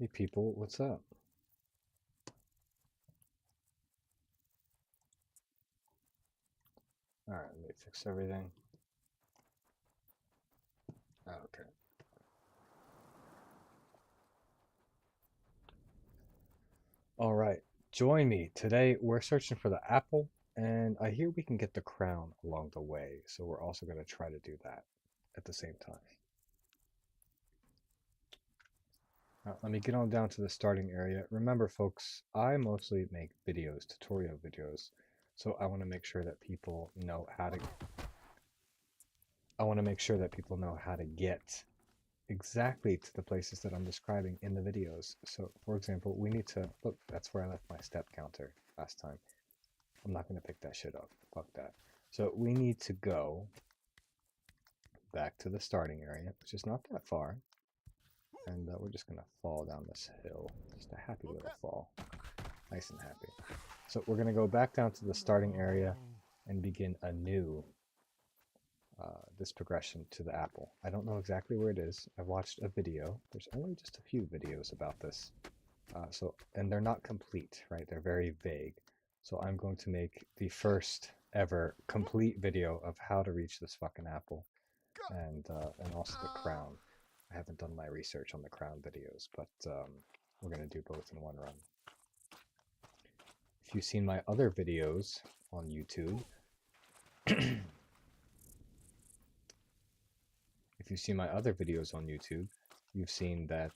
Hey people, what's up? Alright, let me fix everything. Okay. Alright, join me. Today we're searching for the apple, and I hear we can get the crown along the way, so we're also going to try to do that at the same time. Let me get on down to the starting area. Remember, folks, I mostly make videos, tutorial videos, so I want to make sure that people know how to. I want to make sure that people know how to get exactly to the places that I'm describing in the videos. So, for example, we need to look. That's where I left my step counter last time. I'm not going to pick that shit up. Fuck that. So we need to go back to the starting area, which is not that far. And we're just going to fall down this hill. Just a happy little fall. Nice and happy. So we're going to go back down to the starting area and begin anew this progression to the apple. I don't know exactly where it is. I watched a video. There's only just a few videos about this. And they're not complete, right? They're very vague. So I'm going to make the first ever complete video of how to reach this fucking apple, and also the crown. I haven't done my research on the crown videos, but we're gonna do both in one run. If you've seen my other videos on YouTube, you've seen that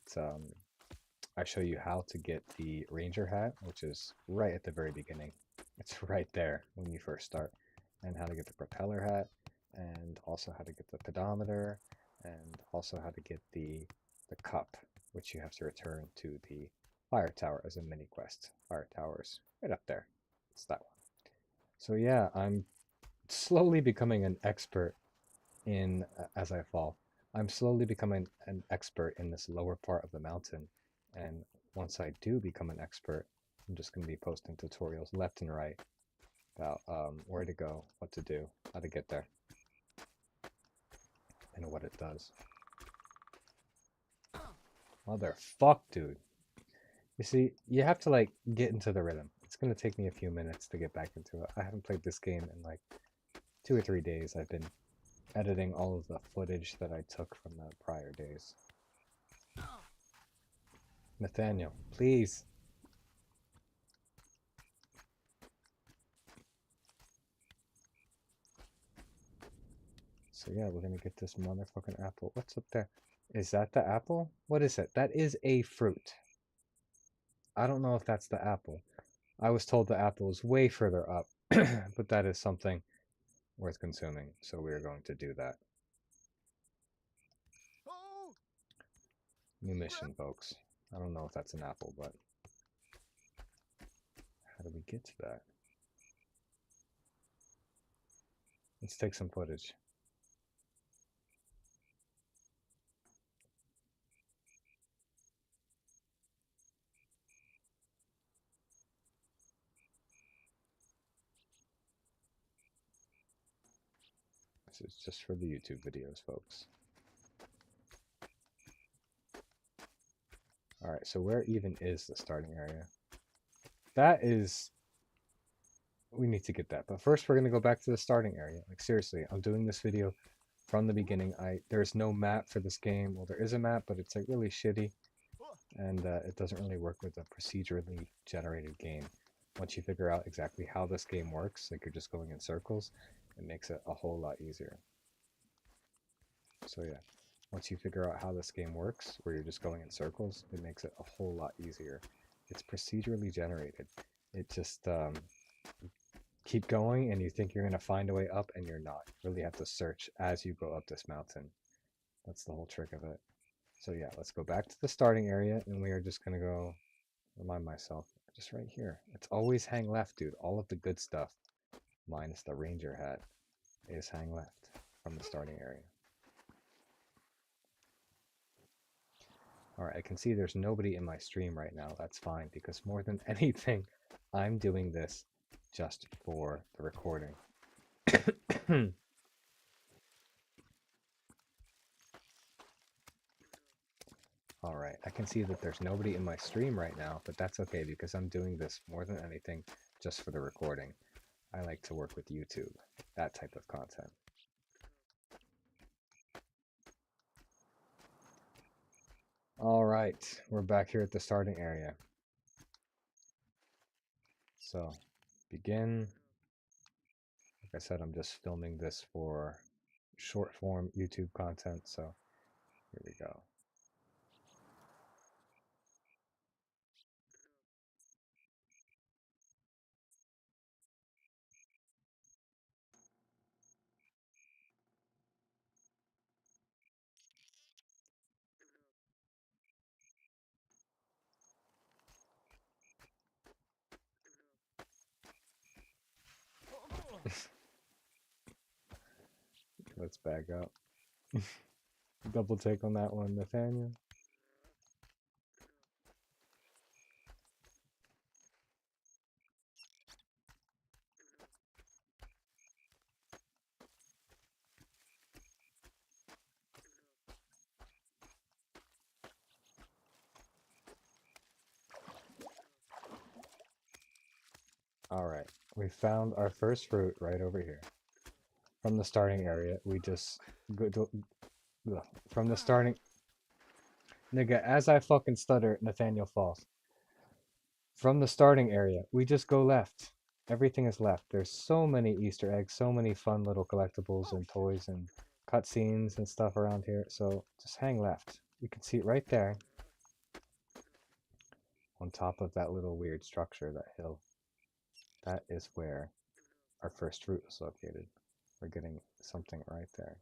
I show you how to get the ranger hat, which is right at the very beginning. It's right there when you first start, and how to get the propeller hat, and also how to get the pedometer, and also how to get the cup, which you have to return to the fire tower as a mini quest. Fire tower's right up there. It's that one. So yeah, I'm slowly becoming an expert in as I fall. I'm slowly becoming an expert in this lower part of the mountain, and once I do become an expert, I'm just going to be posting tutorials left and right about where to go, what to do, how to get there, and what it does. Motherfuck, dude. You see, you have to like get into the rhythm. It's going to take me a few minutes to get back into it. I haven't played this game in like 2 or 3 days. I've been editing all of the footage that I took from the prior days. Nathaniel, please. So yeah, we're gonna get this motherfucking apple. What's up there? Is that the apple? What is it? That is a fruit. I don't know if that's the apple. I was told the apple is way further up, but that is something worth consuming, so we are going to do that. New mission, folks. I don't know if that's an apple, but how do we get to that? Let's take some footage. This is just for the YouTube videos, folks. Alright, so where even is the starting area? That is... We need to get that. But first, we're going to go back to the starting area. Like, seriously, I'm doing this video from the beginning. There's no map for this game. Well, there is a map, but it's like really shitty. And it doesn't really work with a procedurally generated game. Once you figure out exactly how this game works, like you're just going in circles, it makes it a whole lot easier. So yeah, once you figure out how this game works, where you're just going in circles, it makes it a whole lot easier. It's procedurally generated. It just keep going and you think you're going to find a way up and you're not. You really have to search as you go up this mountain. That's the whole trick of it. So yeah, let's go back to the starting area and we are just going to go, remind myself, just right here. It's always hang left, dude. All of the good stuff, minus the ranger hat, is hang left from the starting area. Alright, I can see there's nobody in my stream right now. That's fine, because more than anything, I'm doing this just for the recording. Alright, I can see that there's nobody in my stream right now, but that's okay because I'm doing this more than anything just for the recording. I like to work with YouTube, that type of content. Alright, we're back here at the starting area. So, begin. Like I said, I'm just filming this for short form YouTube content, so here we go. Let's back up. Double take on that one, Nathaniel. Alright, we found our first fruit right over here. From the starting area, we just go to, from the starting... Nigga, as I fucking stutter, Nathaniel falls. From the starting area, we just go left. Everything is left. There's so many Easter eggs, so many fun little collectibles and toys and cutscenes and stuff around here. So just hang left. You can see it right there. On top of that little weird structure, that hill. That is where our first fruit is located. We're getting something right there.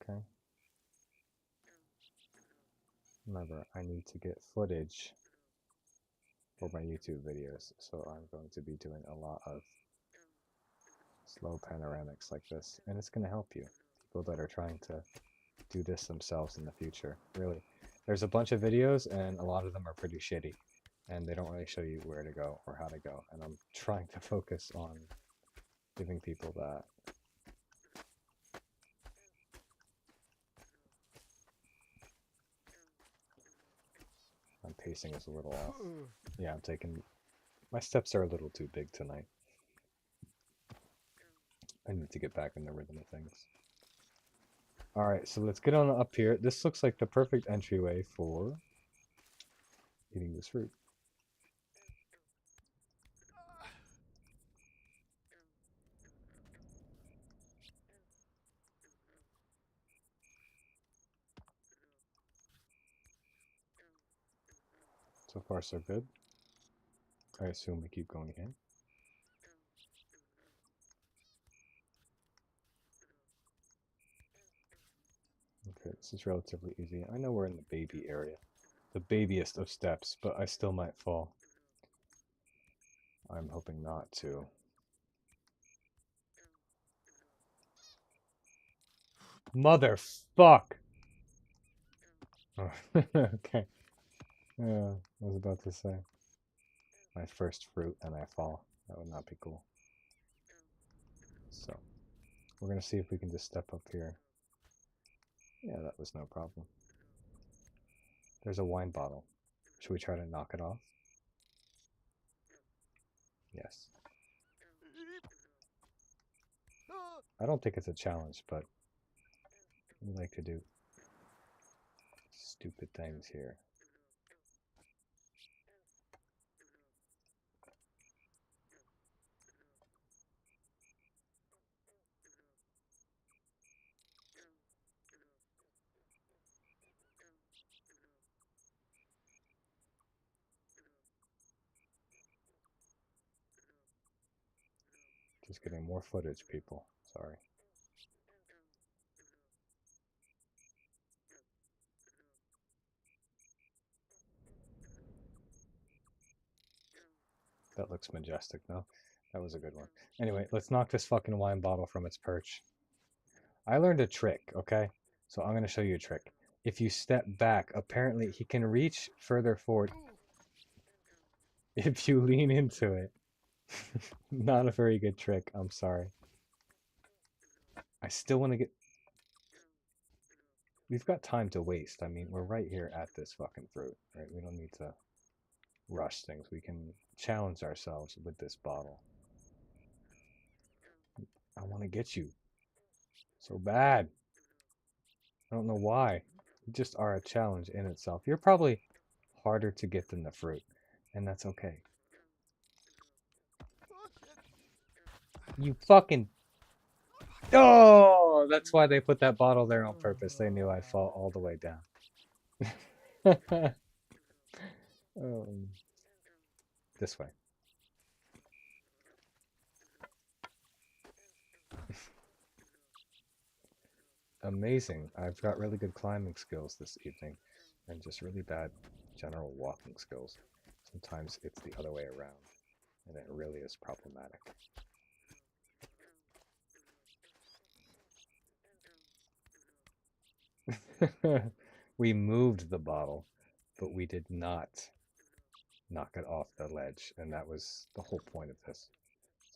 Okay. Remember, I need to get footage for my YouTube videos, so I'm going to be doing a lot of slow panoramics like this, and it's going to help you. People that are trying to do this themselves in the future, really. There's a bunch of videos, and a lot of them are pretty shitty, and they don't really show you where to go or how to go, and I'm trying to focus on giving people that. My pacing is a little off. Yeah, I'm taking... My steps are a little too big tonight. I need to get back in the rhythm of things. Alright, so let's get on up here. This looks like the perfect entryway for eating this fruit. So far, so good. I assume we keep going in. Okay, this is relatively easy. I know we're in the baby area. The babiest of steps, but I still might fall. I'm hoping not to. Motherfuck! Oh, okay. Yeah, I was about to say. My first fruit and I fall. That would not be cool. So, we're gonna see if we can just step up here. Yeah, that was no problem. There's a wine bottle. Should we try to knock it off? Yes. I don't think it's a challenge, but we like to do stupid things here. Just getting more footage, people. Sorry. That looks majestic, no? That was a good one. Anyway, let's knock this fucking wine bottle from its perch. I learned a trick, okay? So I'm going to show you a trick. If you step back, apparently he can reach further forward if you lean into it. Not a very good trick, I'm sorry. I still want to get... we've got time to waste. I mean, we're right here at this fucking fruit, right? We don't need to rush things. We can challenge ourselves with this bottle. I want to get you so bad. I don't know why. You just are a challenge in itself. You're probably harder to get than the fruit, and that's okay. You fucking... Oh, that's why they put that bottle there on purpose. They knew I'd fall all the way down. um, this way. Amazing. I've got really good climbing skills this evening, and just really bad general walking skills. Sometimes it's the other way around, and it really is problematic. We moved the bottle, but we did not knock it off the ledge, and that was the whole point of this.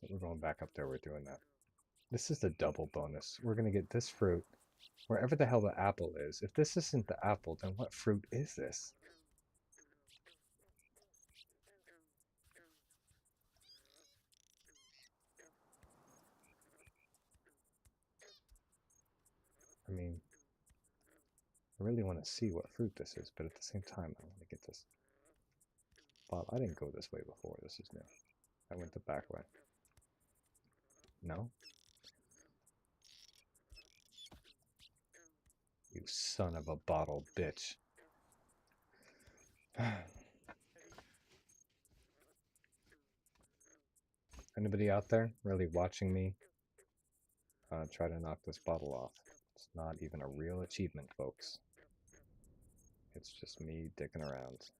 So we're going back up there, we're doing that. This is the double bonus. We're going to get this fruit wherever the hell the apple is. If this isn't the apple, then what fruit is this? I mean, I really want to see what fruit this is, but at the same time, I want to get this. Bob, I didn't go this way before. This is new. I went the back way. No? You son of a bottle bitch. Anybody out there really watching me try to knock this bottle off? It's not even a real achievement, folks. It's just me dicking around.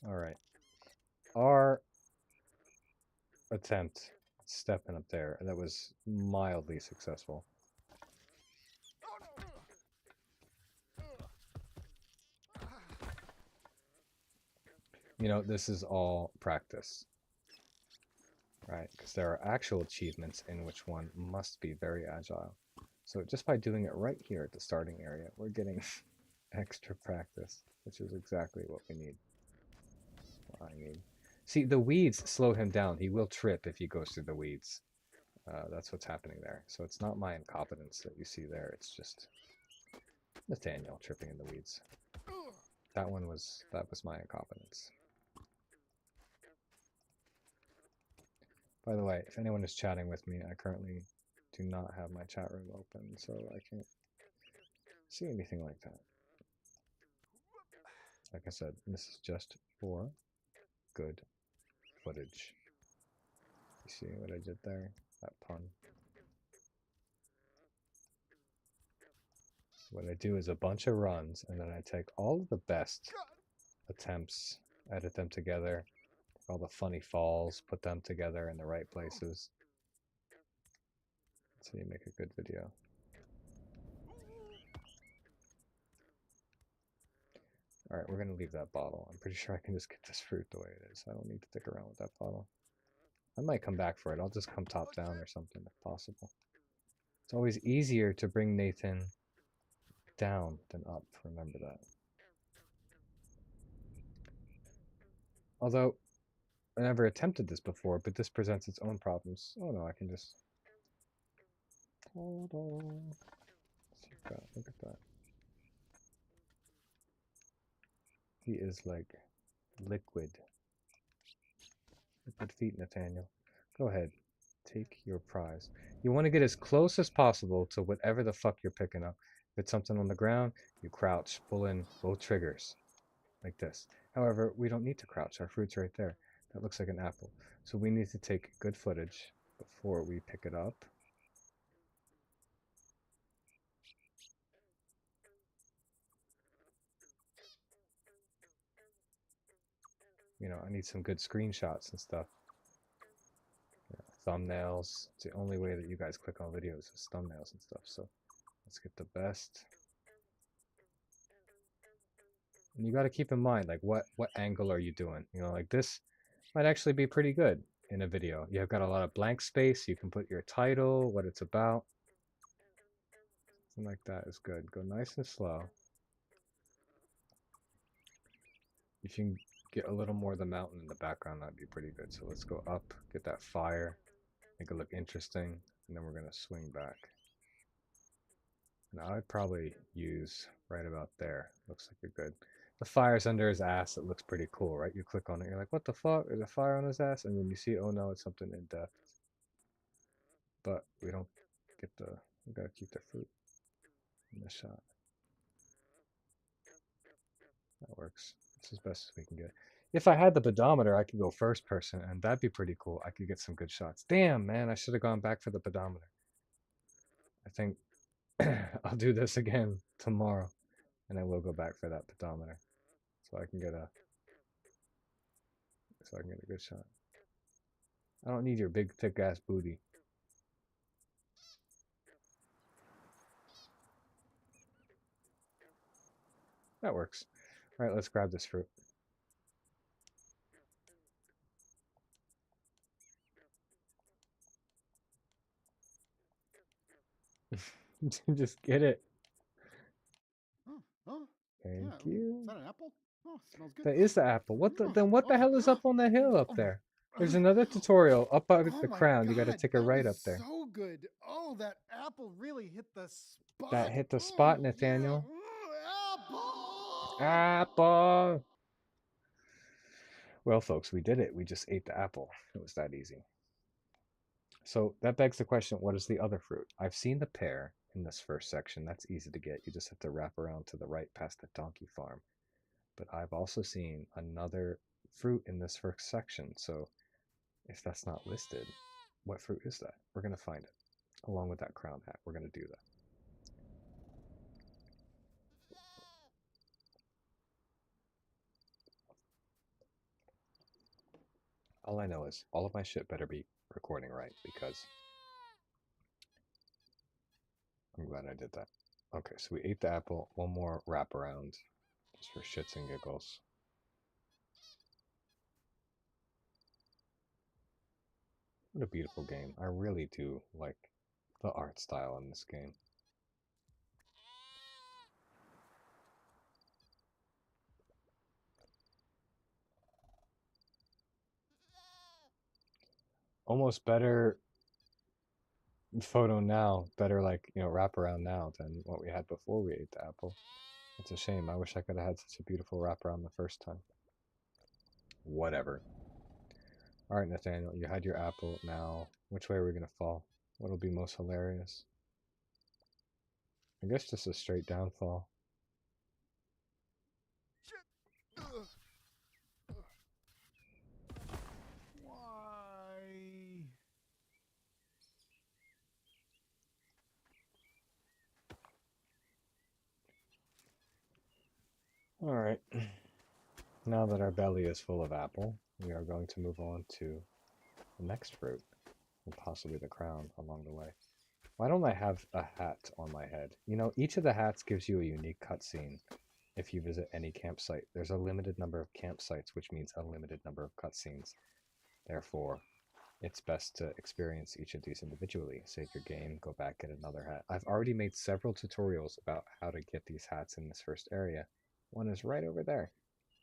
Alright. Our attempt stepping up there, that was mildly successful. You know, this is all practice, right? Because there are actual achievements in which one must be very agile. So just by doing it right here at the starting area, we're getting extra practice, which is exactly what we need. I need. See, the weeds slow him down. He will trip if he goes through the weeds. That's what's happening there. So it's not my incompetence that you see there. It's just Nathaniel tripping in the weeds. That was my incompetence. By the way, if anyone is chatting with me, I currently do not have my chat room open, so I can't see anything like that. Like I said, this is just for good footage. You see what I did there? That pun. What I do is a bunch of runs, and then I take all of the best attempts, edit them together, all the funny falls, put them together in the right places. So you make a good video. Alright, we're going to leave that bottle. I'm pretty sure I can just get this fruit the way it is. I don't need to stick around with that bottle. I might come back for it. I'll just come top down or something if possible. It's always easier to bring Nathan down than up. Remember that. Although, I never attempted this before, but this presents its own problems. Oh no, I can just... Hold on. Look at that. Look at that. He is like liquid. Liquid feet, Nathaniel. Go ahead. Take your prize. You want to get as close as possible to whatever the fuck you're picking up. If it's something on the ground, you crouch, pull in both triggers. Like this. However, we don't need to crouch. Our fruit's right there. That looks like an apple. So we need to take good footage before we pick it up. You know, I need some good screenshots and stuff. Thumbnails. It's the only way that you guys click on videos is thumbnails and stuff. So let's get the best. And you got to keep in mind, like, what angle are you doing? You know, like this might actually be pretty good. in a video. You've got a lot of blank space. You can put your title, what it's about. Something like that is good. Go nice and slow. If you can get a little more of the mountain in the background, that'd be pretty good. So let's go up, get that fire, make it look interesting, and then we're going to swing back. Now I'd probably use right about there. Looks like a good. The fire's under his ass. It looks pretty cool, right? You click on it, you're like, what the fuck? There's a fire on his ass, and then you see, oh no, it's something in depth. But we don't get the. We gotta keep the fruit in the shot. That works. It's as best as we can get. If I had the pedometer, I could go first person, and that'd be pretty cool. I could get some good shots. Damn, man, I should have gone back for the pedometer. I think I'll do this again tomorrow, and I will go back for that pedometer, so I can get a good shot. I don't need your big thick ass booty. That works. All right, let's grab this fruit. Just get it. Oh, Thank yeah. you. Is that an apple? Oh, it smells good. That is the apple. Then what the hell is up on the hill up there? There's another tutorial up by Oh the my crown. You got to God, take a that right was up there. so good. Oh, that apple really hit the spot. That hit the Oh, spot, Nathaniel. yeah. Apple. Apple. Well, folks, we did it. We just ate the apple. It was that easy. So that begs the question, what is the other fruit? I've seen the pear in this first section. That's easy to get. You just have to wrap around to the right past the donkey farm. But I've also seen another fruit in this first section. So if that's not listed, what fruit is that? We're going to find it. Along with that crown hat, we're going to do that. All I know is all of my shit better be recording right, because I'm glad I did that. Okay, so we ate the apple. One more wraparound, just for shits and giggles. What a beautiful game. I really do like the art style in this game. Almost better photo now, better like, wraparound now than what we had before we ate the apple. It's a shame. I wish I could have had such a beautiful wraparound the first time. Whatever. Alright, Nathaniel, you had your apple. Now, which way are we going to fall? What'll be most hilarious? I guess just a straight downfall. Why? Alright. Now that our belly is full of apple, we are going to move on to the next fruit, and possibly the crown along the way. Why don't I have a hat on my head? Each of the hats gives you a unique cutscene if you visit any campsite. There's a limited number of campsites, which means a limited number of cutscenes. Therefore, it's best to experience each of these individually. Save your game, go back, get another hat. I've already made several tutorials about how to get these hats in this first area. One is right over there.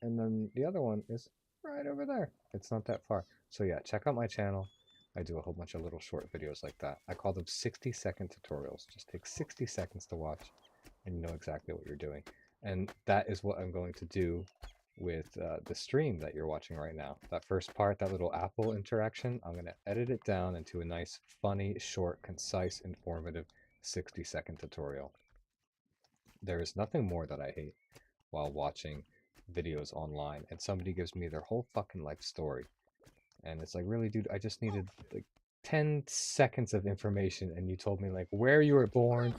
And then the other one is right over there. It's not that far. So yeah, check out my channel. I do a whole bunch of little short videos like that. I call them 60-second tutorials. Just take 60 seconds to watch and you know exactly what you're doing. And that is what I'm going to do with the stream that you're watching right now. That first part, that little apple interaction, I'm going to edit it down into a nice, funny, short, concise, informative 60-second tutorial. There is nothing more that I hate while watching videos online and somebody gives me their whole fucking life story. And it's like, really, dude, I just needed like 10 seconds of information and you told me like where you were born,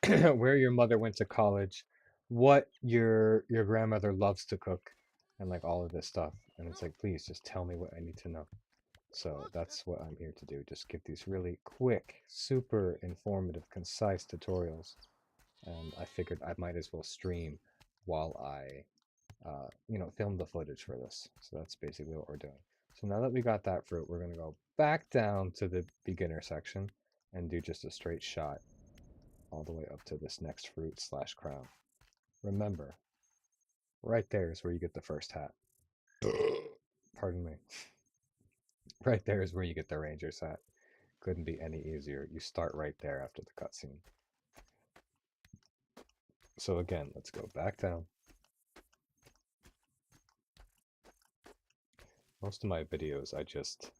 where your mother went to college, what your grandmother loves to cook, and like all of this stuff. And it's like, please just tell me what I need to know. So that's what I'm here to do. Just give these really quick, super informative, concise tutorials. And I figured I might as well stream while I film the footage for this. So that's basically what we're doing. So now that we got that fruit, we're going to go back down to the beginner section and do just a straight shot all the way up to this next fruit slash crown. Remember, right there is where you get the first hat. Pardon me. Right there is where you get the ranger's hat. Couldn't be any easier. You start right there after the cutscene. So again, let's go back down. Most of my videos, I just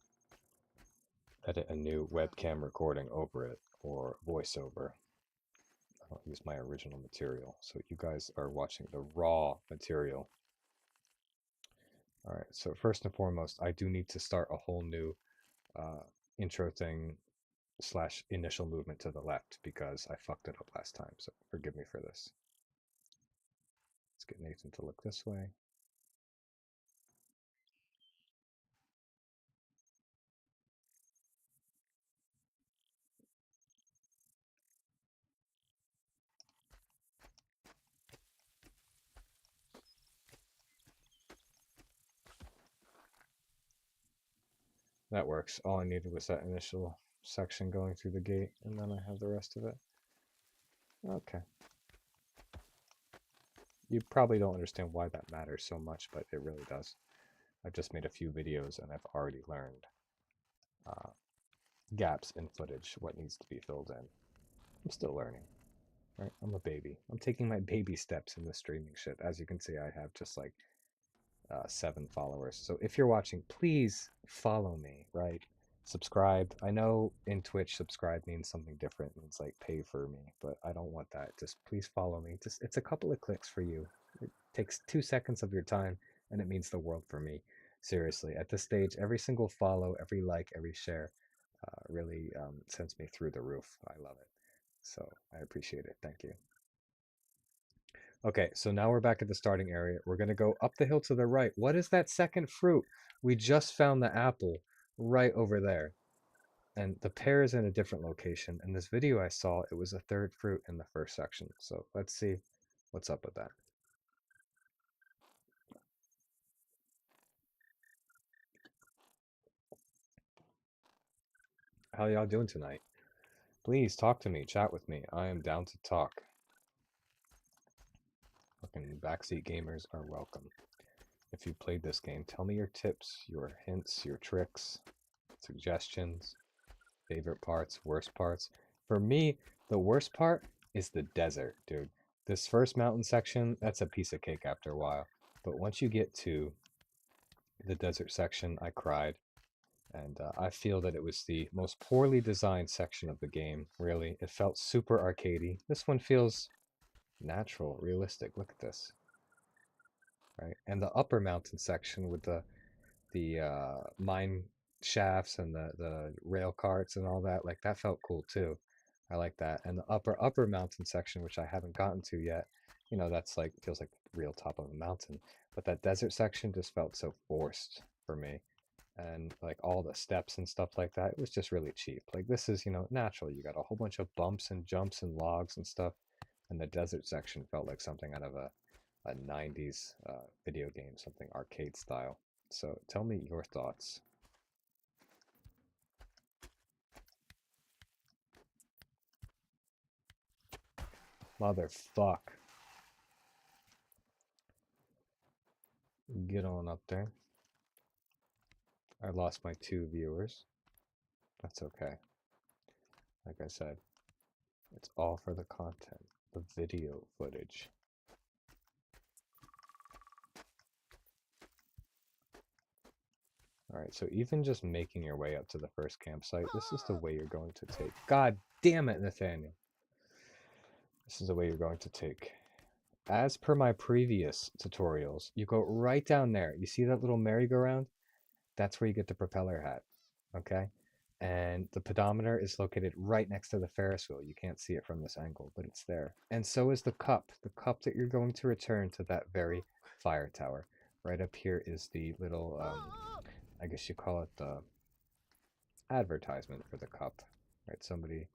edit a new webcam recording over it or voiceover. I don't use my original material. So you guys are watching the raw material. All right, so first and foremost, I do need to start a whole new intro thing slash initial movement to the left because I fucked it up last time. So forgive me for this. Let's get Nathan to look this way. That works. All I needed was that initial section going through the gate, and then I have the rest of it. Okay. You probably don't understand why that matters so much, but it really does. I've just made a few videos, and I've already learned gaps in footage, what needs to be filled in. I'm still learning, right? I'm a baby. I'm taking my baby steps in the streaming shit. As you can see, I have just like 7 followers. So if you're watching, please follow me, right? Subscribe. I know in Twitch, subscribe means something different. It means like pay for me, but I don't want that. Just please follow me. Just it's a couple of clicks for you. It takes 2 seconds of your time, and it means the world for me. Seriously, at this stage, every single follow, every like, every share really sends me through the roof. I love it. So I appreciate it. Thank you. Okay, so now we're back at the starting area. We're going to go up the hill to the right. What is that second fruit? We just found the apple right over there. And the pear is in a different location. In this video I saw, it was a third fruit in the first section. So let's see what's up with that. How y'all doing tonight? Please talk to me, chat with me. I am down to talk. Fucking backseat gamers are welcome. If you played this game, tell me your tips, your hints, your tricks, suggestions, favorite parts, worst parts. For me, the worst part is the desert, dude. This first mountain section, that's a piece of cake after a while. But once you get to the desert section, I cried. And I feel that it was the most poorly designed section of the game, really. It felt super arcadey. This one feels natural, realistic. Look at this. Right? And the upper mountain section with the mine shafts and the rail carts and all that, like that felt cool too. I like that. And the upper mountain section, which I haven't gotten to yet, that's like feels like the real top of a mountain. But that desert section just felt so forced for me. And like all the steps and stuff like that, it was just really cheap. Like this is, natural. You got a whole bunch of bumps and jumps and logs and stuff. And the desert section felt like something out of a 90s video game, something arcade style. So tell me your thoughts. Motherfuck. Get on up there. I lost my 2 viewers. That's okay. Like I said, it's all for the content, the video footage. Alright, so even just making your way up to the first campsite, this is the way you're going to take. God damn it, Nathaniel. This is the way you're going to take. As per my previous tutorials, you go right down there. You see that little merry-go-round? That's where you get the propeller hat, okay? And the pedometer is located right next to the Ferris wheel. You can't see it from this angle, but it's there. And so is the cup that you're going to return to that very fire tower. Right up here is the little, I guess you call it the advertisement for the cup, right? Somebody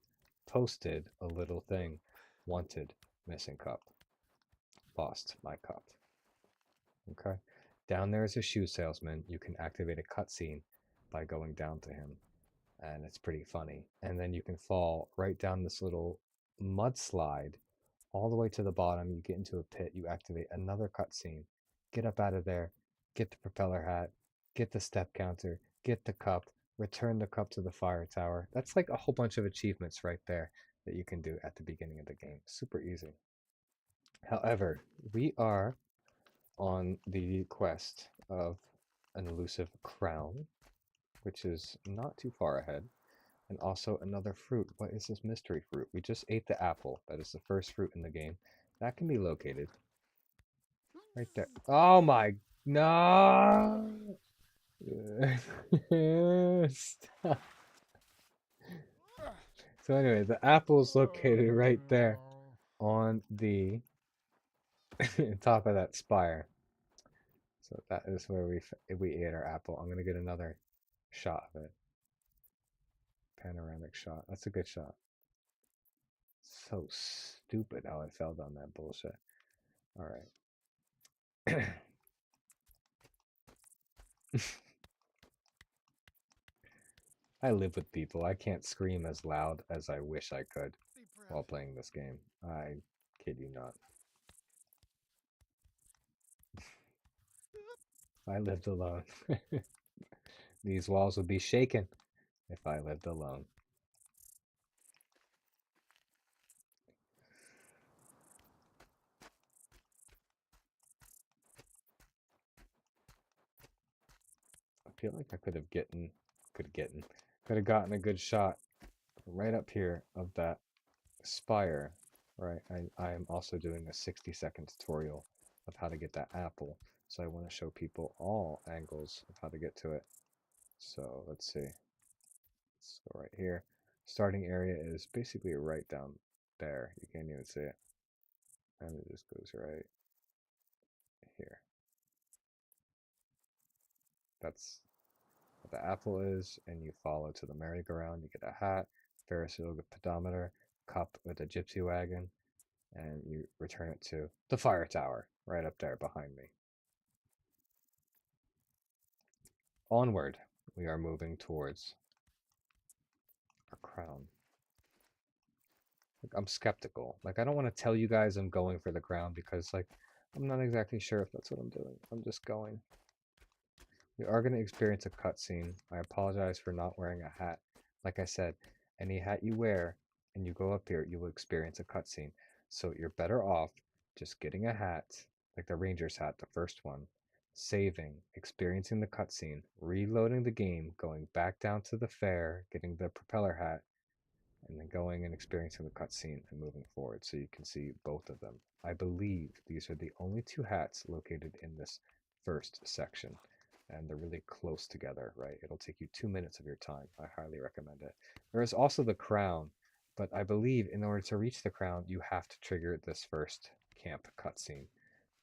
posted a little thing, wanted, missing cup, lost my cup, okay? Down there is a shoe salesman. You can activate a cutscene by going down to him, and it's pretty funny. And then you can fall right down this little mudslide all the way to the bottom. You get into a pit, you activate another cutscene, get up out of there, get the propeller hat, get the step counter, get the cup, return the cup to the fire tower. That's like a whole bunch of achievements right there that you can do at the beginning of the game. Super easy. However, we are on the quest of an elusive crown, which is not too far ahead, and also another fruit. What is this mystery fruit? We just ate the apple. That is the first fruit in the game. That can be located right there. Oh my, no! Stop. So anyway, the apple is located right there on the top of that spire. So that is where we ate our apple. I'm gonna get another shot of it. Panoramic shot. That's a good shot. So stupid how I fell down that bullshit. All right. I live with people. I can't scream as loud as I wish I could Deep breath. while playing this game. I kid you not. I lived alone. These walls would be shaken if I lived alone. I feel like I could have gotten a good shot right up here of that spire. Right, I am also doing a 60-second tutorial of how to get that apple. So I want to show people all angles of how to get to it. So let's see. Let's go right here. Starting area is basically right down there. You can't even see it. And it just goes right here. That's what the apple is, and you follow to the merry-go-round. You get a hat, Ferris wheel pedometer, cup with a gypsy wagon, and you return it to the fire tower right up there behind me. Onward, we are moving towards our crown. Like, I'm skeptical. Like, I don't want to tell you guys I'm going for the crown because, like, I'm not exactly sure if that's what I'm doing. I'm just going. We are going to experience a cutscene. I apologize for not wearing a hat. Like I said, any hat you wear and you go up here, you will experience a cutscene. So you're better off just getting a hat, like the Ranger's hat, the first one, saving, experiencing the cutscene, reloading the game, going back down to the fair, getting the propeller hat, and then going and experiencing the cutscene and moving forward so you can see both of them. I believe these are the only two hats located in this first section, and they're really close together, right? It'll take you 2 minutes of your time. I highly recommend it. There is also the crown, but I believe in order to reach the crown, you have to trigger this first camp cutscene.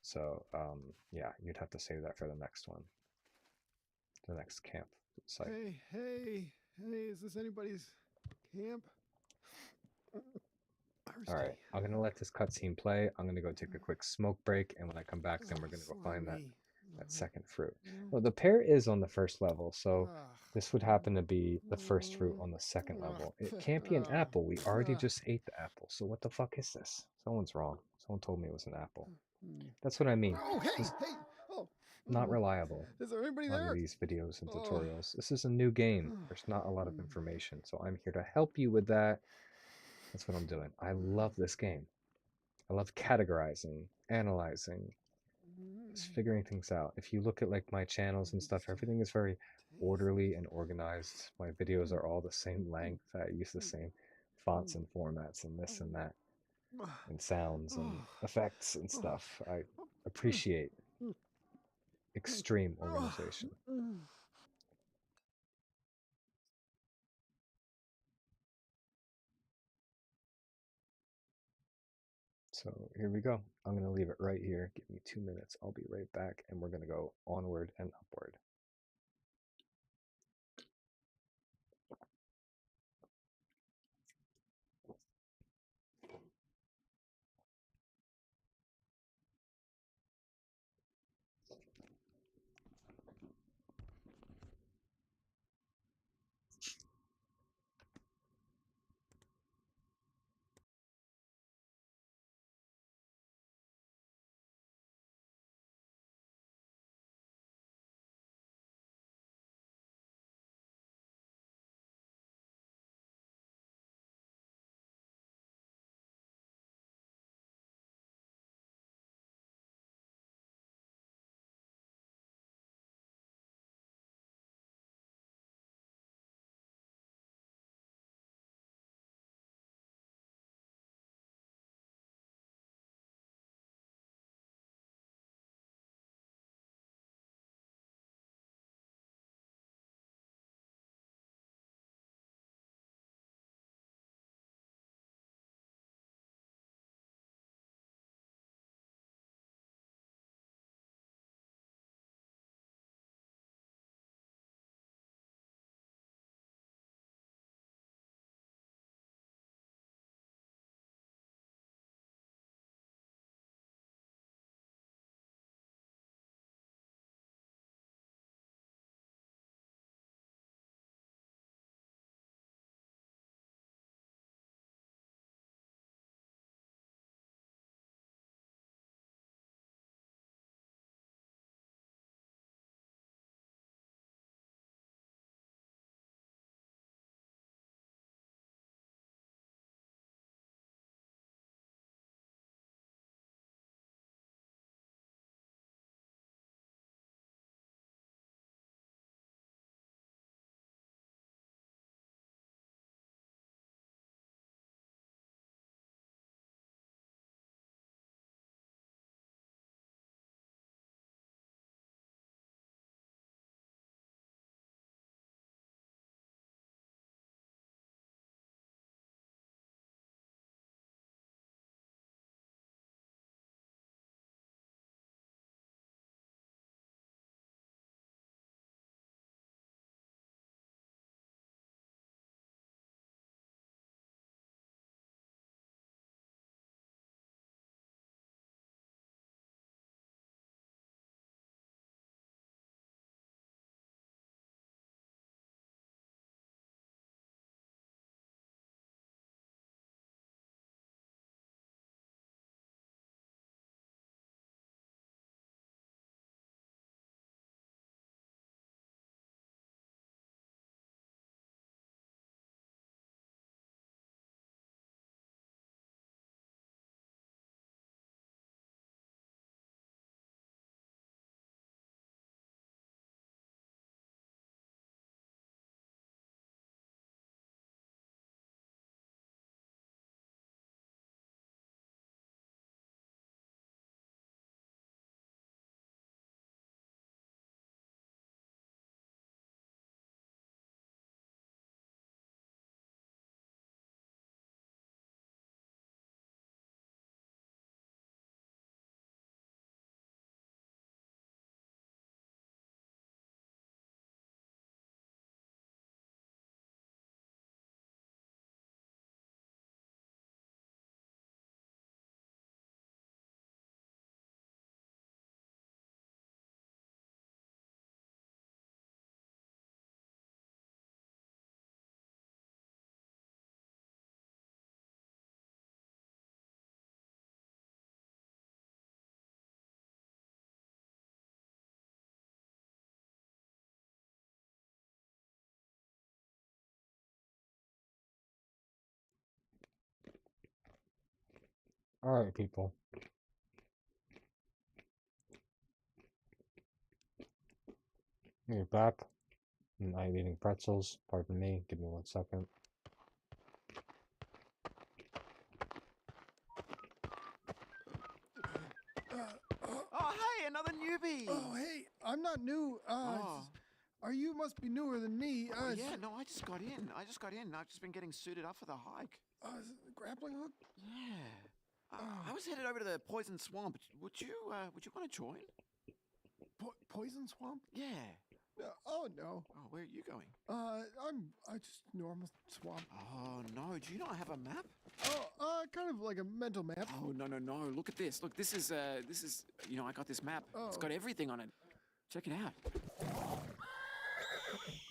So, yeah, you'd have to save that for the next one, the next camp site. Hey, is this anybody's camp? All right, I'm gonna let this cutscene play. I'm gonna go take a quick smoke break, and when I come back, then we're gonna go find that second fruit. Well, the pear is on the first level, so this would happen to be the first fruit on the second level. It can't be an apple. We already just ate the apple. So what the fuck is this? Someone's wrong. Someone told me it was an apple. That's what I mean. Oh, hey, This is hey. Oh, not reliable is there anybody on there? these videos and Oh. tutorials. This is a new game. There's not a lot of information, so I'm here to help you with that. That's what I'm doing. I love this game. I love categorizing, analyzing, just figuring things out. If you look at like my channels and stuff, everything is very orderly and organized. My videos are all the same length. I use the same fonts and formats and this and that, and sounds and effects and stuff. I appreciate extreme organization. So here we go. I'm going to leave it right here. Give me 2 minutes. I'll be right back, and we're going to go onward and upward. Alright, people. You're back. I'm eating pretzels. Pardon me. Give me 1 second. Oh, hey, another newbie. Oh, hey, I'm not new. Oh. You must be newer than me. Oh, yeah, no, I just got in. I've just been getting suited up for the hike. Is it the grappling hook? Yeah. I was headed over to the poison swamp. Would you want to join? Poison swamp? Yeah. Oh no. Oh, where are you going? I just normal swamp. Oh, no. Do you not have a map? Kind of like a mental map. Oh, no. Look at this. Look, this is, I got this map. It's got everything on it. Check it out.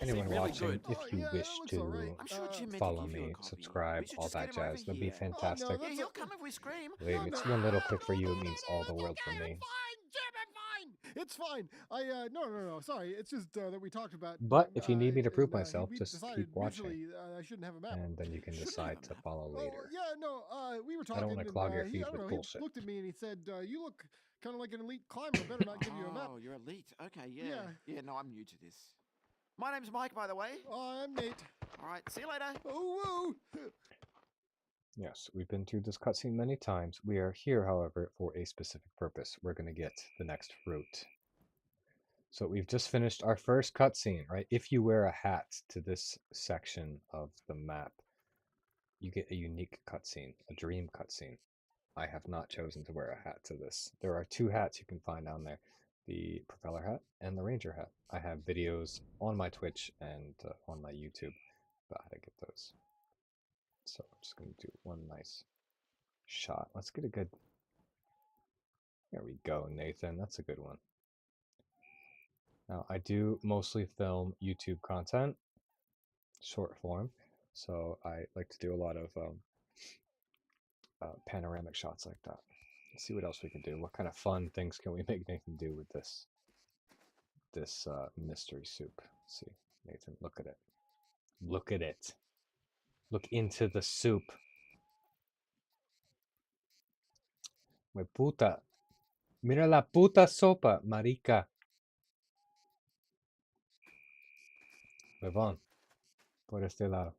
Anyone really watching, good. if you Yeah, wish that looks to alright. I'm sure Jim meant to follow give you a me, copy. subscribe, We should all just get that him over jazz, that'd be here. fantastic. Oh, no, Yeah, that's he'll come if we scream. Believe me, it's one little click for you, it means all the world for me. It's fine. No. Sorry, it's just that we talked about. But if you need me to prove and, myself, we just decided keep watching, mutually, I shouldn't have a map. and then you can Shouldn't decide have a to map. follow Oh later. yeah, no. We were I talking. don't want to clog your feed I don't with know. bullshit. He looked at me and he said, "You look kind of like an elite climber. Better not give you a map." Oh, you're elite. Okay, yeah. No, I'm new to this. My name's Mike, by the way. I'm Nate. All right, see you later. Oh woo! Yes, we've been through this cutscene many times. We are here, however, for a specific purpose. We're going to get the next fruit. So we've just finished our first cutscene, right? If you wear a hat to this section of the map, you get a unique cutscene, a dream cutscene. I have not chosen to wear a hat to this. There are 2 hats you can find down there, the propeller hat and the ranger hat. I have videos on my Twitch and on my YouTube about how to get those. So I'm just going to do one nice shot. Let's get a good... There we go, Nathan. That's a good one. Now, I do mostly film YouTube content, short form, so I like to do a lot of panoramic shots like that. Let's see what else we can do. What kind of fun things can we make Nathan do with this mystery soup? Let's see, Nathan, look at it. Look at it. Look into the soup. Me puta. Mira la puta sopa, marica. Huevón. Por este lado.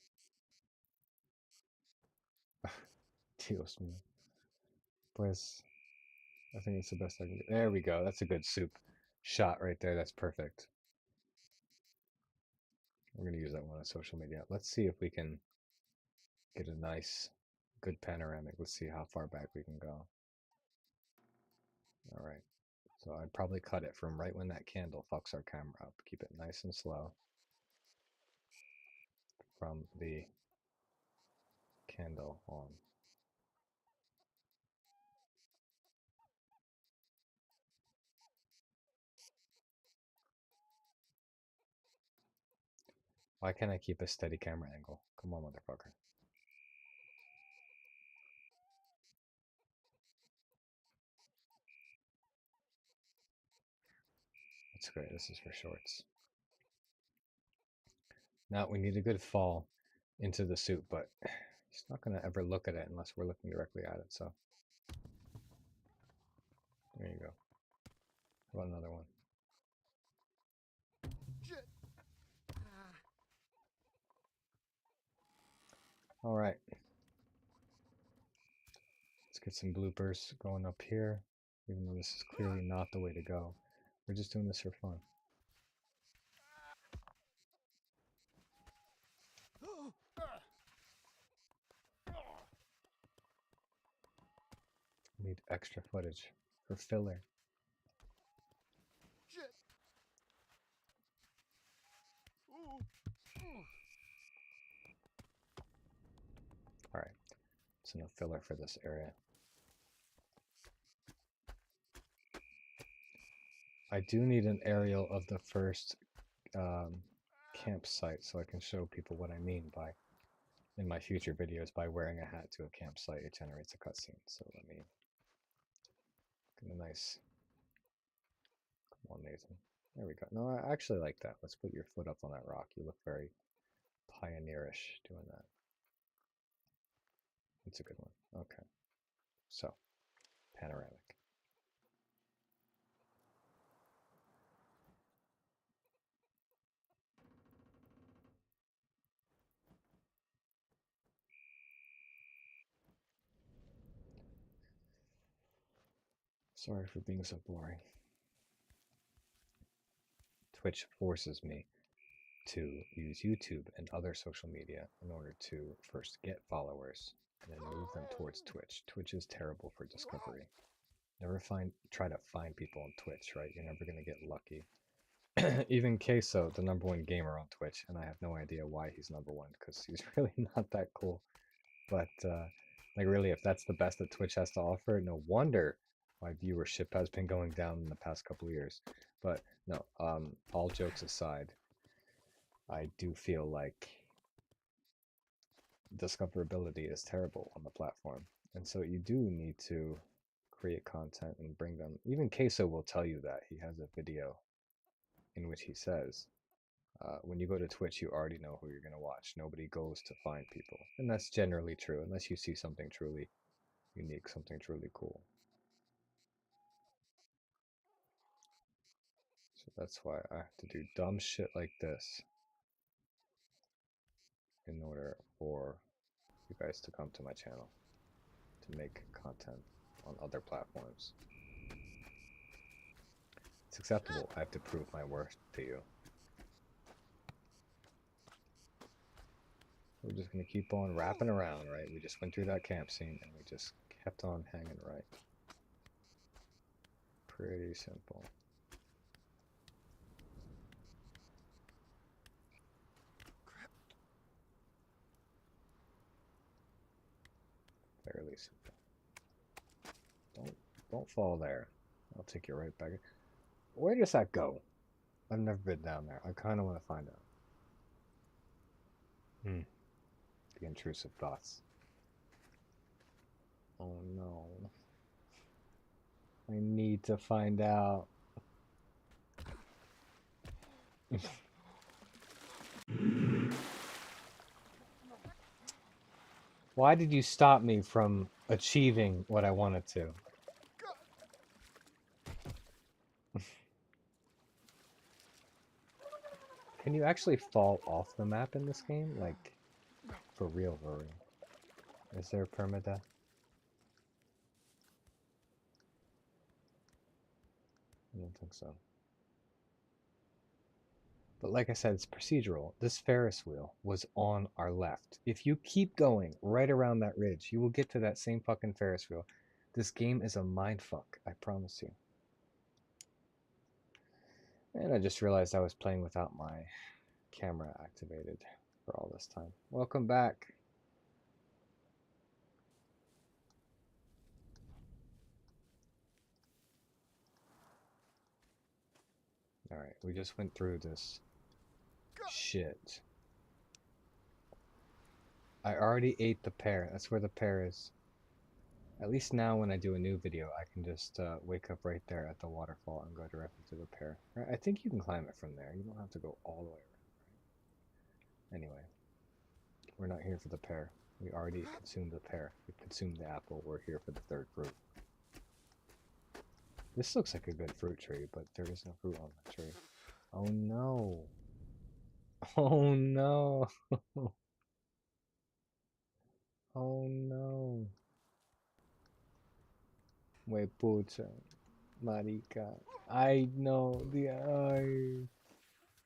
Dios mío. Pues, I think it's the best I can do. There we go. That's a good soup shot right there. That's perfect. We're going to use that one on social media. Let's see if we can get a nice, good panoramic. Let's see how far back we can go. All right. So I'd probably cut it from right when that candle fucks our camera up. Keep it nice and slow. From the candle on. Why can't I keep a steady camera angle? Come on, motherfucker. That's great. This is for shorts. Now we need a good fall into the soup, but he's not going to ever look at it unless we're looking directly at it. So there you go. How about another one? Shit. All right. Let's get some bloopers going up here, even though this is clearly not the way to go. We're just doing this for fun. Need extra footage for filler. Shit. Ooh. All right. It's enough filler for this area. I do need an aerial of the first campsite so I can show people what I mean by, in my future videos, by wearing a hat to a campsite, it generates a cutscene. So let me get a nice, come on Nathan. There we go. No, I actually like that. Let's put your foot up on that rock. You look very pioneerish doing that. That's a good one. Okay. So, panoramic. Sorry for being so boring. Twitch forces me to use YouTube and other social media in order to first get followers and then move them towards Twitch. Twitch is terrible for discovery. Never try to find people on Twitch, right? You're never gonna get lucky. Even Queso, the #1 gamer on Twitch, and I have no idea why he's #1 because he's really not that cool. But like really, if that's the best that Twitch has to offer, no wonder why viewership has been going down in the past couple of years. But no, all jokes aside, I do feel like discoverability is terrible on the platform. And so you do need to create content and bring them. Even Queso will tell you that. He has a video in which he says, when you go to Twitch, you already know who you're going to watch. Nobody goes to find people. And that's generally true, unless you see something truly unique, something truly cool. So that's why I have to do dumb shit like this in order for you guys to come to my channel to make content on other platforms. It's acceptable. I have to prove my worth to you. We're just gonna keep on wrapping around, right? We just went through that camp scene and we just kept on hanging right. Pretty simple. Fairly simple. Don't fall there. I'll take you right back. Where does that go? I've never been down there. I kind of want to find out. The intrusive thoughts. Oh no. I need to find out. Why did you stop me from achieving what I wanted to? Can you actually fall off the map in this game? Like, for real, for real. Is there a permadeath? I don't think so. But like I said, it's procedural. This Ferris wheel was on our left. If you keep going right around that ridge, you will get to that same fucking Ferris wheel. This game is a mindfuck, I promise you. And I just realized I was playing without my camera activated for all this time. Welcome back. Alright, we just went through this shit. I already ate the pear. That's where the pear is. At least now when I do a new video, I can just wake up right there at the waterfall and go directly to the pear. Right? I think you can climb it from there. You don't have to go all the way around, right? Anyway, we're not here for the pear. We already consumed the pear. We consumed the apple. We're here for the third fruit. This looks like a good fruit tree, but there is no fruit on the tree. Oh no. Oh no. Oh no. We pucha. Marica. I know the I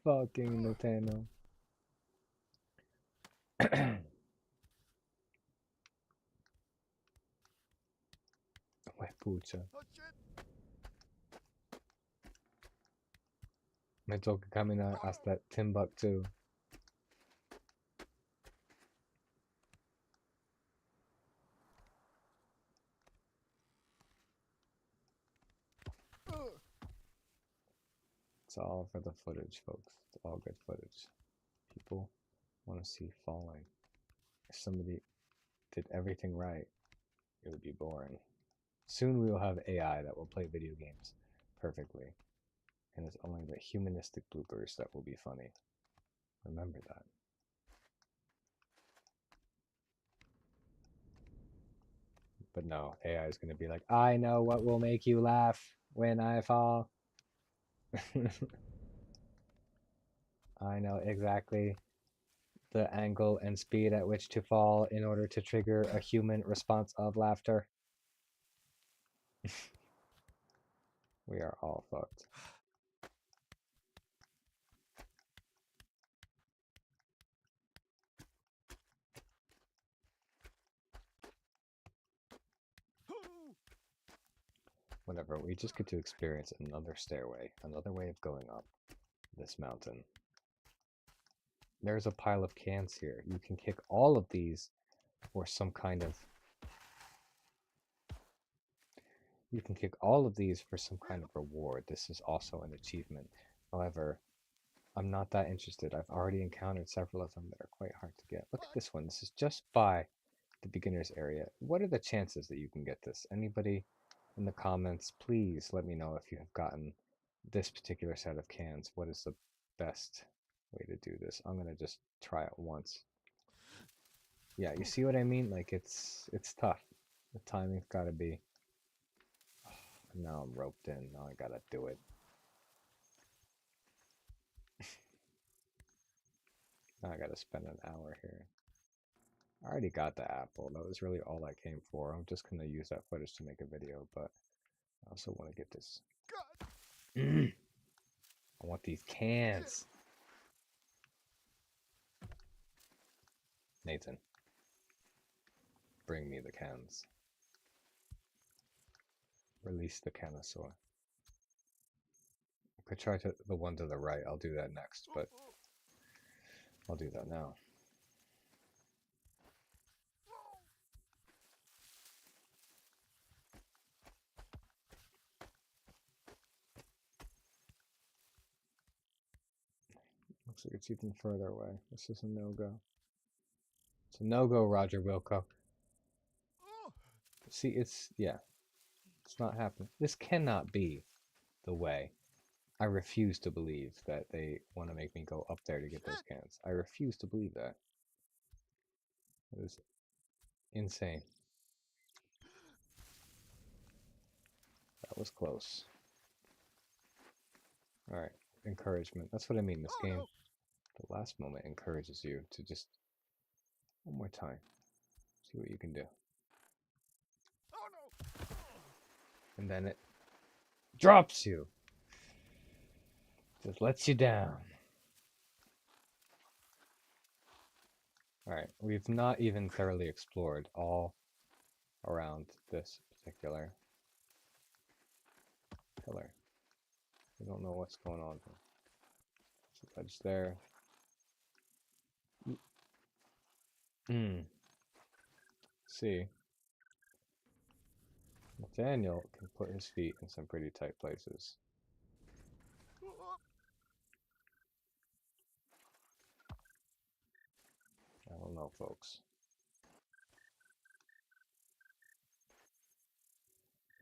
fucking Nintendo. We pucha. Me toca caminar hasta Timbuktu. It's all for the footage, folks. It's all good footage. People want to see falling. If somebody did everything right, it would be boring. Soon we will have AI that will play video games perfectly. And it's only the humanistic bloopers that will be funny. Remember that. But no, AI is going to be like, I know what will make you laugh when I fall. I know exactly the angle and speed at which to fall in order to trigger a human response of laughter. We are all fucked. Whatever, we just get to experience another stairway, another way of going up this mountain. There's a pile of cans here. You can kick all of these for some kind of... You can kick all of these for some kind of reward. This is also an achievement. However, I'm not that interested. I've already encountered several of them that are quite hard to get. Look at this one. This is just by the beginner's area. What are the chances that you can get this? Anybody in the comments, please let me know if you have gotten this particular set of cans. What is the best way to do this? I'm gonna just try it once. Yeah, you see what I mean? Like it's tough. The timing's gotta be. Now I'm roped in. Now I gotta do it. Now I gotta spend an hour here. I already got the apple. That was really all I came for. I'm just gonna use that footage to make a video, but I also want to get this. I want these cans. Nathan, bring me the cans. Release the canosaur. I could try to the one to the right. I'll do that next, but I'll do that now. Looks like it's even further away. This is a no-go. It's a no-go, Roger Wilco. See, it's not happening. This cannot be the way. I refuse to believe that they want to make me go up there to get those cans. I refuse to believe that. It is insane. That was close. Alright, encouragement. That's what I mean. This game, the last moment encourages you to just one more time. See what you can do. And then it drops you. Just lets you down. Alright, we've not even thoroughly explored all around this particular pillar. We don't know what's going on here. There's a ledge there. See. Nathaniel can put his feet in some pretty tight places. I don't know, folks.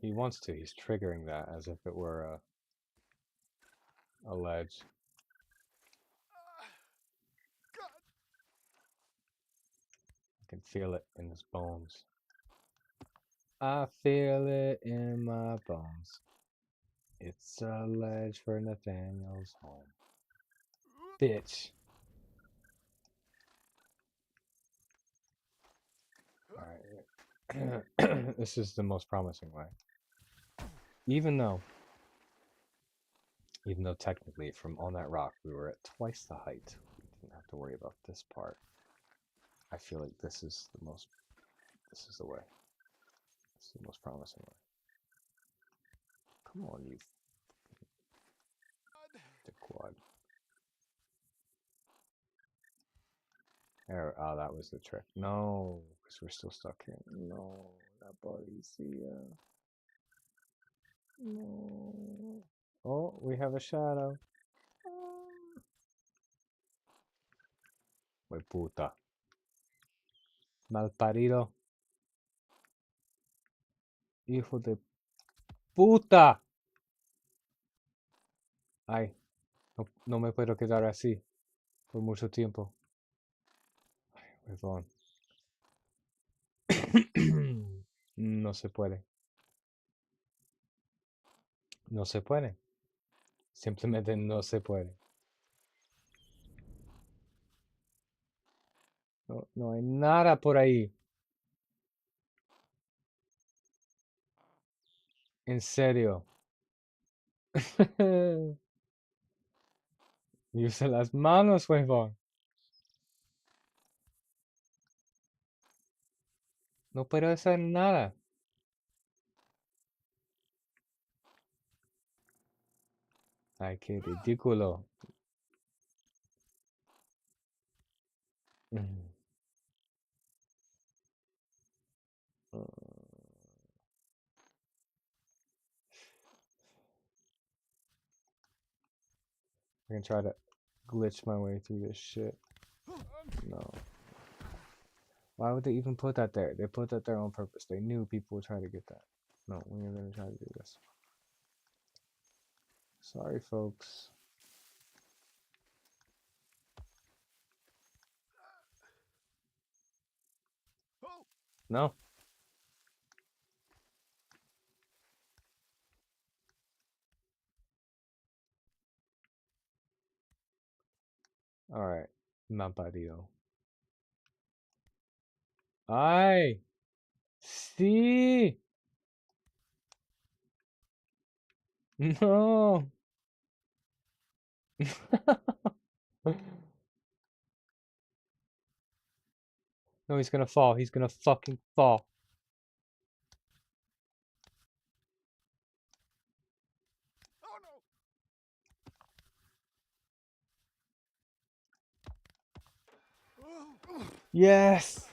He wants to. He's triggering that as if it were a ledge. I can feel it in his bones. I feel it in my bones. It's a ledge for Nathaniel's home. Bitch. Alright. This is the most promising way. Even though technically from on that rock we were at twice the height. We didn't have to worry about this part. I feel like this is the way. This is the most promising way. Come on, you quad. There, oh, that was the trick. No, because we're still stuck here. No, that body, see ya. No. Oh, we have a shadow. We puta. Malparido. Hijo de puta. Ay, no me puedo quedar así por mucho tiempo. Ay, huevón. No se puede. No se puede. Simplemente no se puede. No, no hay nada por ahí. En serio. Y usa las manos, huevón. No puedo hacer nada. Ay, qué ridículo. Mm. I can try to glitch my way through this shit. No. Why would they even put that there? They put that there on purpose. They knew people would try to get that. No, we are going to try to do this. Sorry, folks. Oh. No. Alright. Mampario. Ay! Sí! No! No, he's gonna fall. He's gonna fucking fall. Oh no. Oh. Yes!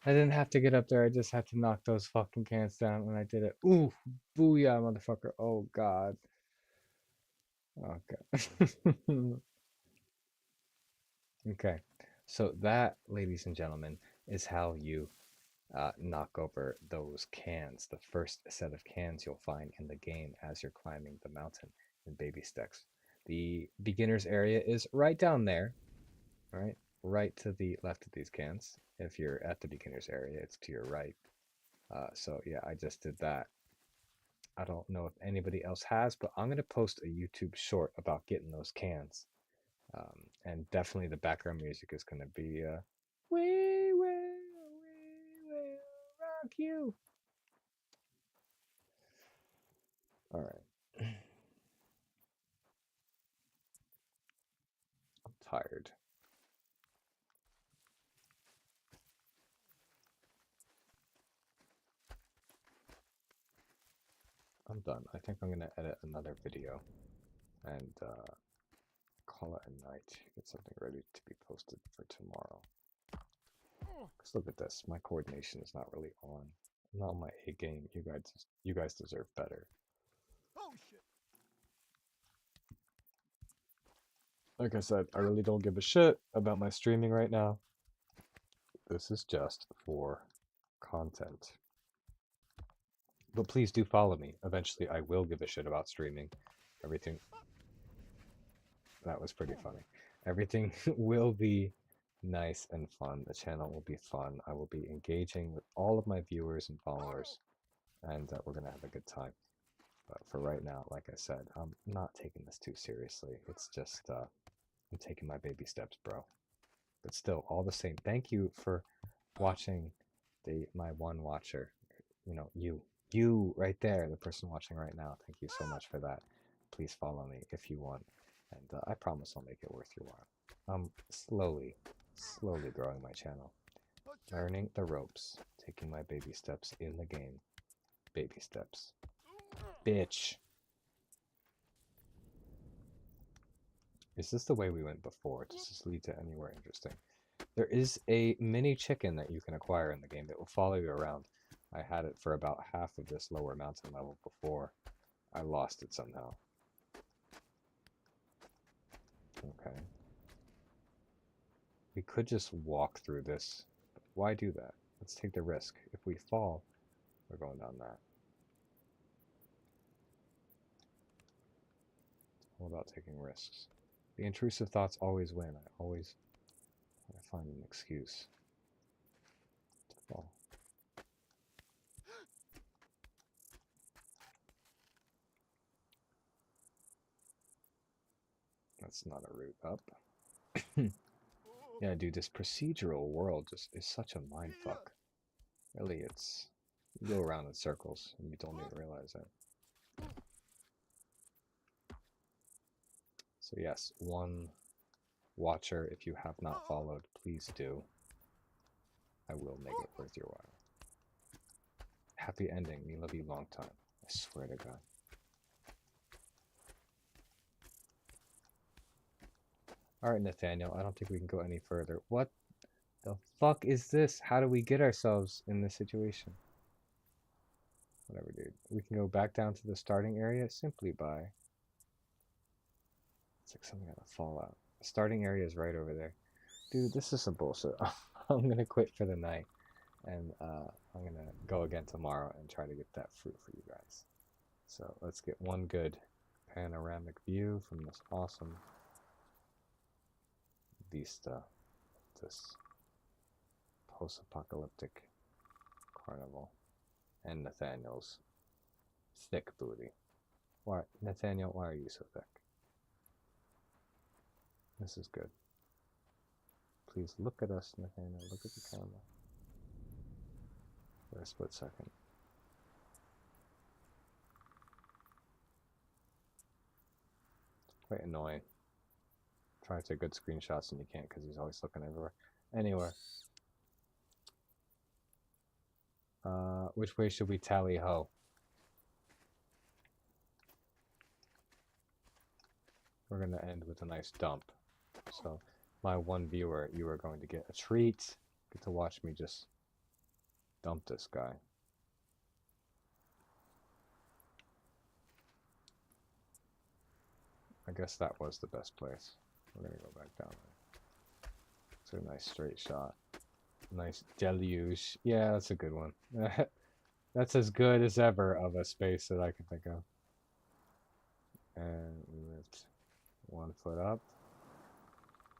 I didn't have to get up there. I just had to knock those fucking cans down and I did it. Ooh! Booyah, motherfucker. Oh, God. Okay. Okay. So that, ladies and gentlemen, is how you knock over those cans. The first set of cans you'll find in the game as you're climbing the mountain in baby steps. The beginner's area is right down there, right? Right to the left of these cans. If you're at the beginner's area, it's to your right. So yeah, I just did that. I don't know if anybody else has, but I'm going to post a YouTube short about getting those cans. And definitely the background music is going to be We will rock you. All right. I'm tired. I'm done. I think I'm going to edit another video and call it a night. Get something ready to be posted for tomorrow. Because look at this. My coordination is not really on. I'm not on my A game. You guys deserve better. Oh shit. Like I said, I really don't give a shit about my streaming right now. This is just for content. But please do follow me. Eventually, I will give a shit about streaming. Everything. That was pretty funny. Everything will be nice and fun. The channel will be fun. I will be engaging with all of my viewers and followers. And we're going to have a good time. But for right now, like I said, I'm not taking this too seriously. It's just, I'm taking my baby steps, bro. But still, all the same, thank you for watching my one watcher. You know, you right there, the person watching right now. Thank you so much for that. Please follow me if you want, and I promise I'll make it worth your while. I'm slowly growing my channel, learning the ropes, taking my baby steps in the game. Baby steps, bitch. Is this the way we went before? Does this lead to anywhere interesting? There is a mini chicken that you can acquire in the game that will follow you around. I had it for about half of this lower mountain level before I lost it somehow. Okay. We could just walk through this. But why do that? Let's take the risk. If we fall, we're going down that. It's all about taking risks. The intrusive thoughts always win. I always try to find an excuse to fall. That's not a route up. Yeah, dude, this procedural world just is such a mindfuck. Really, it's... You go around in circles and you don't even realize it. So yes, one watcher, if you have not followed, please do. I will make it worth your while. Happy ending. Me love you long time. I swear to God. Alright, Nathaniel, I don't think we can go any further. What the fuck is this? How do we get ourselves in this situation? Whatever, dude. We can go back down to the starting area simply by... It's like something out of Fallout. The starting area is right over there. Dude, this is some bullshit. I'm gonna quit for the night. And I'm gonna go again tomorrow and try to get that fruit for you guys. So let's get one good panoramic view from this awesome vista, this post-apocalyptic carnival, and Nathaniel's thick booty. Why, Nathaniel, why are you so thick? This is good. Please look at us, Nathaniel. Look at the camera. For a split second. It's quite annoying. Trying to take good screenshots and you can't because he's always looking everywhere. Anyway. Which way should we tally ho? We're going to end with a nice dump. So, my one viewer, you are going to get a treat. Get to watch me just dump this guy. I guess that was the best place. We're going to go back down there. It's a nice straight shot. Nice deluge. Yeah, that's a good one. That's as good as ever of a space that I can think of. And we lift 1 foot up.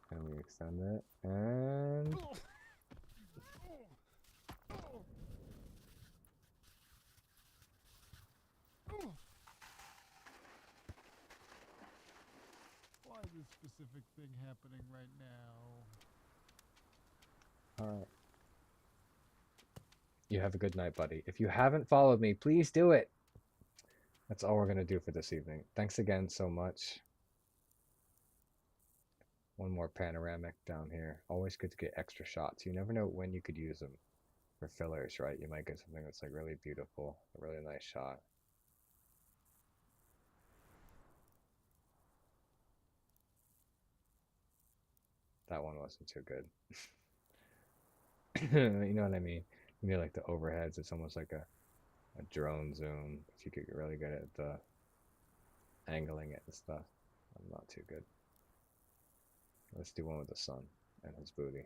And we extend it. And... Why is this specific thing happening right now? Alright. You have a good night, buddy. If you haven't followed me, please do it. That's all we're going to do for this evening. Thanks again so much. One more panoramic down here. Always good to get extra shots. You never know when you could use them for fillers, right? You might get something that's like really beautiful, a really nice shot. That one wasn't too good. You know what I mean? You know, like the overheads, it's almost like a drone zoom. If you could get really good at the angling it and stuff. I'm not too good. Let's do one with the sun and his booty.